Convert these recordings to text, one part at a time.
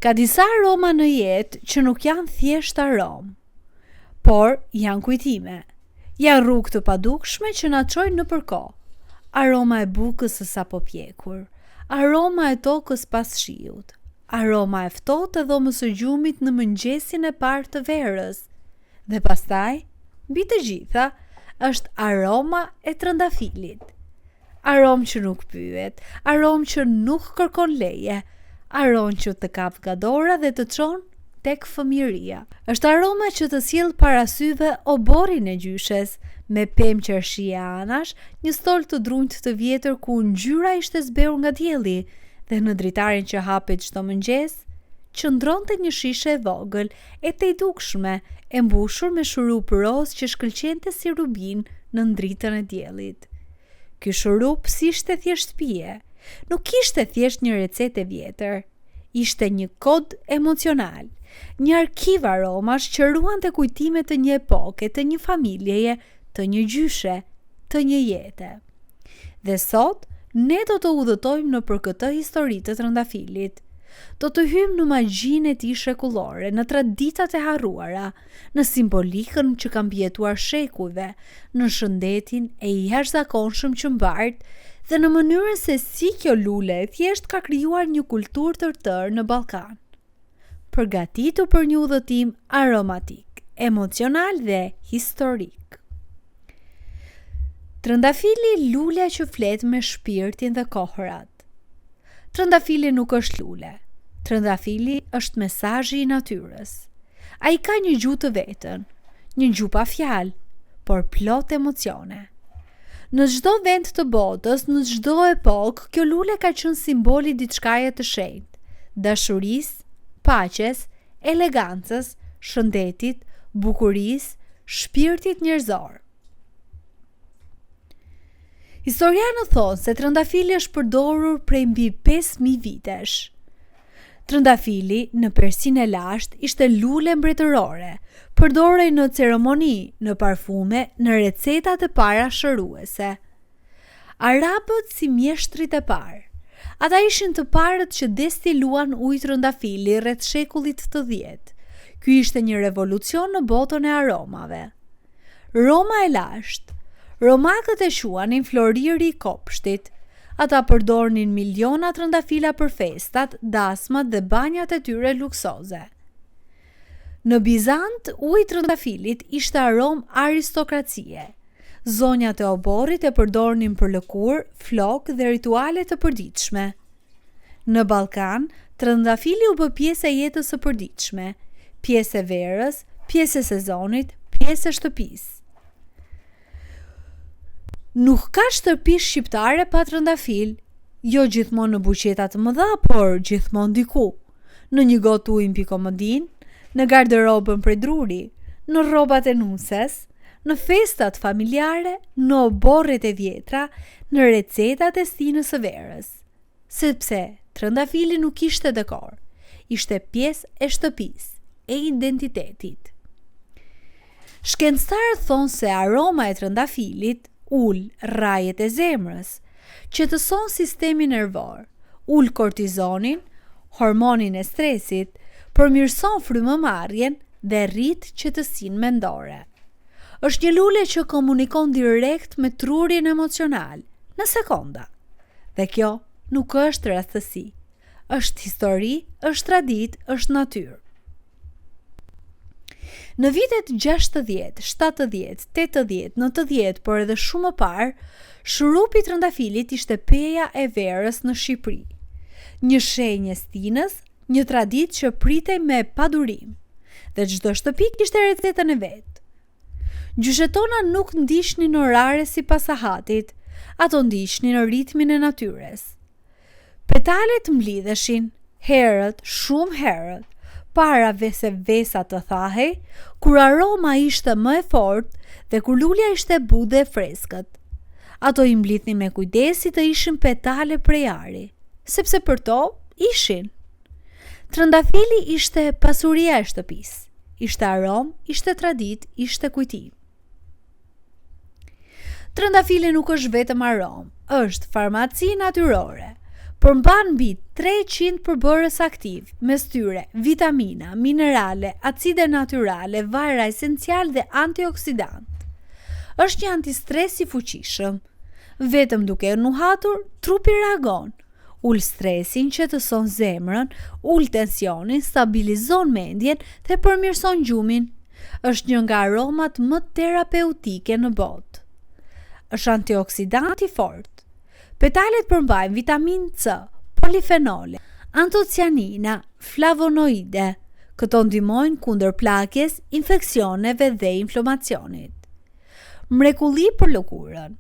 Ka disa aroma në jetë që nuk janë thjesht aromë, por janë kujtime. Janë rrugë të padukshme që na çojnë në përkohë. Aroma e bukës së sapo pjekur, aroma e tokës pas shiut, aroma e ftohtë e dhomës së gjumit në mëngjesin e parë të verës. Dhe pastaj, mbi të gjitha, është aroma e trëndafilit. Aromë që nuk pyet, aromë që nuk kërkon leje, aromë që të kap nga dora dhe të çon tek fëmijëria. Është aroma që të sjell para syve oborin e gjyshes, me pemë qershie anash, një stol të drunjtë të vjetër ku ngjyra ishte zbehur nga dielli, dhe në dritarin që hapet çdo mëngjes, qëndronte një shishe e vogël, e tejdukshme, e mbushur me shurup roz që shkëlqente si rubin në dritën e diellit. Ky shurup si ishte thjesht pije, nuk ishte thjesht një recetë e vjetër, ishte një kod emocional, një arkiv aromash që ruante kujtime të një epoke, të një familjeje, të një gjyshe, të një jete. Dhe sot, ne do të udhëtojmë në për këtë histori të trëndafilit. Do të hymë në magjinë e tij shekullore, në traditat e harruara, në simbolikën që ka mbijetuar shekujve, në shëndetin e jashtëzakonshëm që mbart dhe në mënyrën se si kjo lule thjesht ka krijuar një kulturë të tërë në Ballkan. Përgatitu për një udhëtim aromatik, emocional dhe historik. Trëndafili, lulja që flet me shpirtin dhe kohërat. Trëndafili nuk është lule. Trëndafili është mesazhi i natyrës. Ai ka një gjuhë të vetën, një gjuhë pa fjalë, por plot emocione. Në çdo vend të botës, në çdo epokë, kjo lule ka qenë simboli diçkaje të shenjtë, dashurisë, paqes, elegancës, shëndetit, bukurisë, shpirtit njerëzor. Historianë thonë se trëndafili është përdorur prej mbi 5000 vitesh. Trëndafili në Persinë e lashtë ishte lule mbretërore, përdorej në ceremoni, në parfume, në recetat e para shëruese. Arabët si mjeshtrit e parë. Ata ishin të parët që destiluan ujë trëndafili rreth shekullit të 10. Ky ishte një revolucion në botën e aromave. Roma e lashtë. Romakët e quanin floriri i kopshtit. Ata përdornin miliona trëndafila për festat, dasmat dhe banjat e tyre luksoze. Në Bizant, uji i trëndafilit ishte aromë aristokracie. Zonjat e oborrit e përdornin për lëkurë, flokë dhe rituale të përditshme. Në Ballkan, trëndafili u bë pjesë e jetës së përditshme, pjesë e verës, pjesë e sezonit, pjesë e shtëpisë. Nuk ka shtëpi shqiptare pa trëndafil, jo gjithmonë në buqeta të mëdha, por gjithmonë diku, në një gotë ujë mbi komodinë, në garderobën prej druri, në rrobat e nuses, në festat familjare, në oborret e vjetra, në recetat e stinës së verës. Sepse trëndafili nuk ishte dekor, ishte pjesë e shtëpisë, e identitetit. Shkencëtarët thonë se aroma e trëndafilit ul rrajet e zemrës, qetëson sistemin nervor, ul kortizonin, hormonin e stresit, përmirëson frymëmarrjen dhe rrit qetësinë mendore. Është një lule që komunikon direkt me trurin emocional, në sekonda. Dhe kjo nuk është rastësi. Është histori, është traditë, është natyrë. Në vitet 60, 70, 80, 90, por edhe shumë më parë, shurupi i trëndafilit ishte peja e verës në Shqipëri. Një shenjë stinës, një traditë që pritej me padurim, dhe çdo shtëpi kishte recetën e vet. Gjyshetona nuk ndiqnin orare sipas sahatit, ato ndiqnin në ritmin e natyres. Petalet mblidheshin, herët, shumë herët, para se vesa të thahej, kur aroma ishte më e fortë dhe kur lulja ishte e butë dhe e freskët. Ato i mblidhnin me kujdes si të ishin petale prej ari, sepse për to ishin. Trëndafili ishte pasuria e shtëpisë, ishte aromë, ishte traditë, ishte kujtim. Trëndafili nuk është vetëm aromë, është farmaci natyrore. përmban mbi 300 përbërës aktiv, mes tyre vitamina, minerale, acide natyrale, vajra esencial dhe antioksidant. Është një antistres i fuqishëm. Vetëm duke nuhatur, trupi reagon. Ul stresin, qetëson zemrën, ul tensionin, stabilizon mendjen dhe përmirëson gjumin. Është një nga aromat më terapeutike në botë. Është antioksidant i fortë. Petalet përmbajnë vitamin C, polifenole, antocianina, flavonoide. Këto ndihmojnë kundër plakjes, infeksioneve dhe inflamacionit. Mrekulli për lëkurën.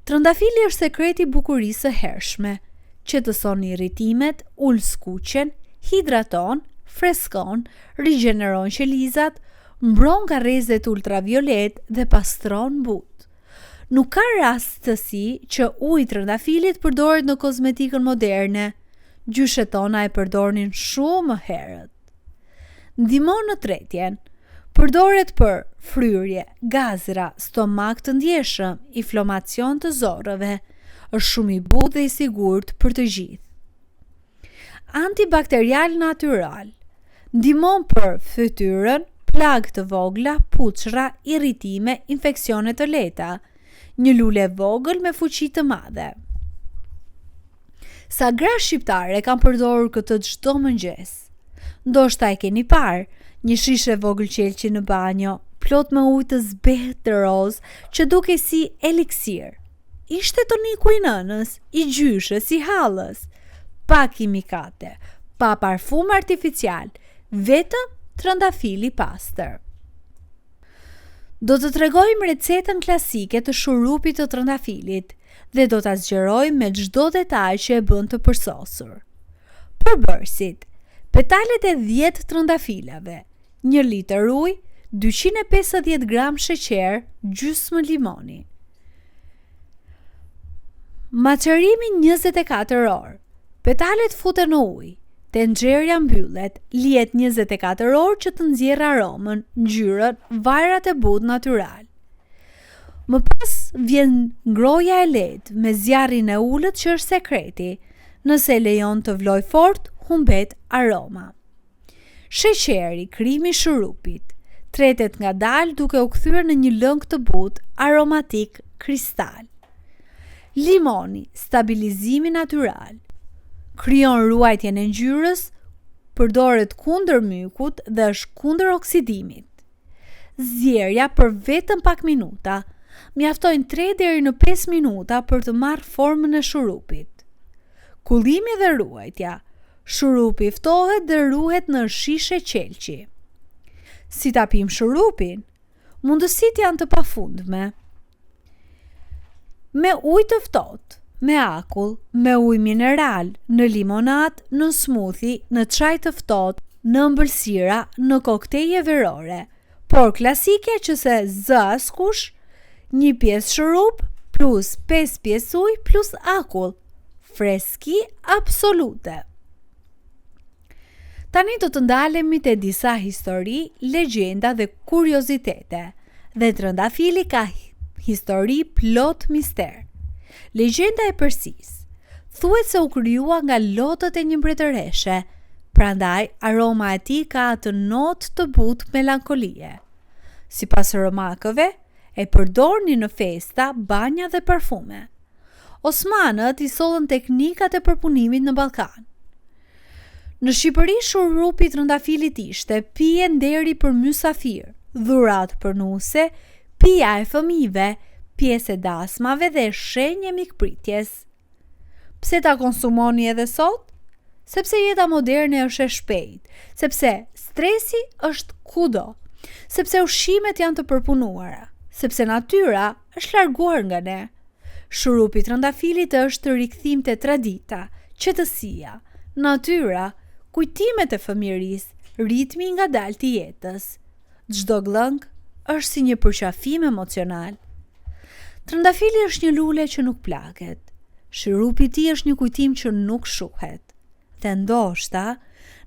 Trëndafili është sekreti i bukurisë së hershme. Qetëson irritimet, ul skuqen, hidraton, freskon, rigjeneron qelizat, mbron nga rrezet ultraviolet dhe pastron butë. Nuk ka rastësi që uji i trëndafilit përdoret në kozmetikën moderne. Gjyshet tona e përdornin shumë më herët. Ndihmon në tretjen. Përdoret për fryrje, gazra, stomak të ndjeshëm, inflamacion të zorrëve. Është shumë i butë dhe i sigurt për të gjithë. Antibakterial natyral. Ndihmon për fytyrën, plagë të vogla, puçra, irritime, infeksione të lehta. Një lule vogël me fuqi të madhe. Sa gra shqiptare kanë përdorur këtë çdo mëngjes. Ndoshta e keni parë, një shishe vogël qelçi në banjo, plot me ujë të zbehtë të roz, që duke si eliksir. Ishte toniku i nënës, i gjyshës, i hallës, pa kimikate, pa parfum artificial, vetëm trëndafili pastër. Do të tregojmë recetën klasike të shurupit të trëndafilit dhe do ta zgjerojmë me çdo detaj që e bën të përsosur. Përbërësit: petalet e 10 trëndafilave, 1 litër ujë, 250 gram sheqer, gjysmë limoni. Macerimi 24 orë. Petalet futen në ujë. Tenxherja mbyllet, lihet 24 orë që të nxjerrë aromën, ngjyrën, vajrat e butë natyral. Më pas vjen ngroja e lehtë me zjarrin e ulët që është sekreti. Nëse lejon të vloj fort, humbet aroma. Sheqeri, krimi i shurupit, tretet ngadalë duke u kthyer në një lëng të butë, aromatik, kristal. Limoni, stabilizimi natyral. Krijon ruajtjen e ngjyrës, përdoret kundër mykut dhe është kundër oksidimit. Zjerja për vetëm pak minuta, mjaftojnë 3 deri në 5 minuta për të marrë formën e shurupit. Kullimi dhe ruajtja. Shurupi ftohet dhe ruhet në shishe qelçi. Si ta pim shurupin? Mundësitë janë të pafundme. Me ujë të ftohtë, me akull, me ujë mineral, në limonat, në smoothie, në çaj të ftohtë, në ëmbëlsira, në koktejle verore. Por klasike që se zë askush, 1 pjesë shurup plus 5 pjesë ujë plus akull. Freski absolute. Tani do të ndalemi te disa histori, legjenda dhe kuriozitete. Dhe trëndafili ka histori plot mister. Legjenda e Persisë. Thuhet se u krijua nga lotët e një mbretëreshe, prandaj aroma e tij ka atë notë të butë melankolie. Sipas romakëve, e përdornin në festa, banja dhe parfume. Osmanët i sollën teknikat e përpunimit në Ballkan. Në Shqipëri shurupi i trëndafilit ishte pije nderi për mysafir, dhuratë për nuse, pija e fëmijëve, pjesë e dasmave dhe shenjë mikpritjes. Pse ta konsumoni edhe sot? Sepse jeta moderne është e shpejtë, sepse stresi është kudo, sepse ushqimet janë të përpunuara, sepse natyra është larguar nga ne. Shurupi i trëndafilit është rikthim te tradita, qetësia, natyra, kujtimet e fëmijërisë, ritmi ngadalë i jetës. Çdo glëng është si një përqafim emocional. Trëndafili është një lule që nuk plaket. Shurupi i tij është një kujtim që nuk shuhet. Dhe ndoshta,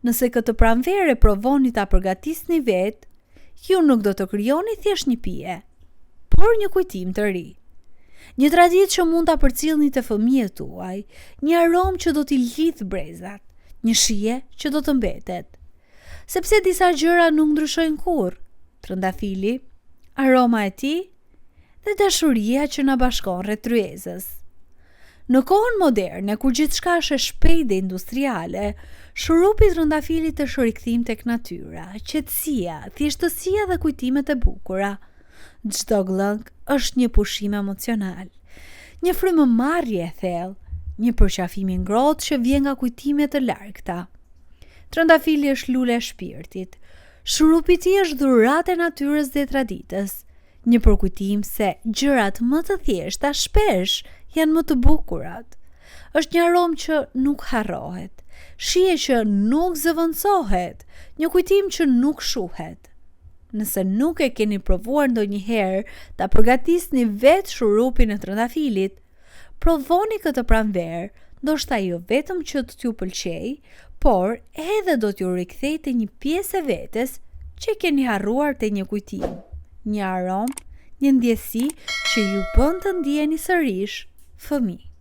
nëse këtë pranverë provoni ta përgatisni vetë, ju nuk do të krijoni thjesht një pije, por një kujtim të ri. Një traditë që mund ta përcjellni te fëmijët tuaj, një aromë që do t'i lidh brezat, një shije që do të mbetet. Sepse disa gjëra nuk ndryshojnë kurrë. Trëndafili, aroma e tij dhe dashuria që na bashkon rreth tryezës. Në kohën moderne, kur gjithçka është e shpejtë dhe industriale, shurupi i trëndafilit është rikthim tek natyra, qetësia, thjeshtësia dhe kujtimet e bukura. Çdo glënk është një pushim emocional, një frymëmarrje e thellë, një përqafim i ngrohtë që vjen nga kujtime të largëta. Trëndafili është lule e shpirtit. Shurupi i tij është dhuratë e natyrës dhe traditës, një përkujtim se gjërat më të thjeshta shpesh janë më të bukurat. Është një aromë që nuk harrohet, shije që nuk zëvendësohet, një kujtim që nuk shuhet. Nëse nuk e keni provuar ndonjëherë ta përgatisni vetë shurupin e trëndafilit, provoni këtë pranverë, ndoshta jo vetëm që t'ju pëlqej, por edhe do t'ju rikthejë një pjesë e vetes që keni harruar te një kujtim, një aromë, një ndjesi që ju bën të ndjeni sërish fëmijë.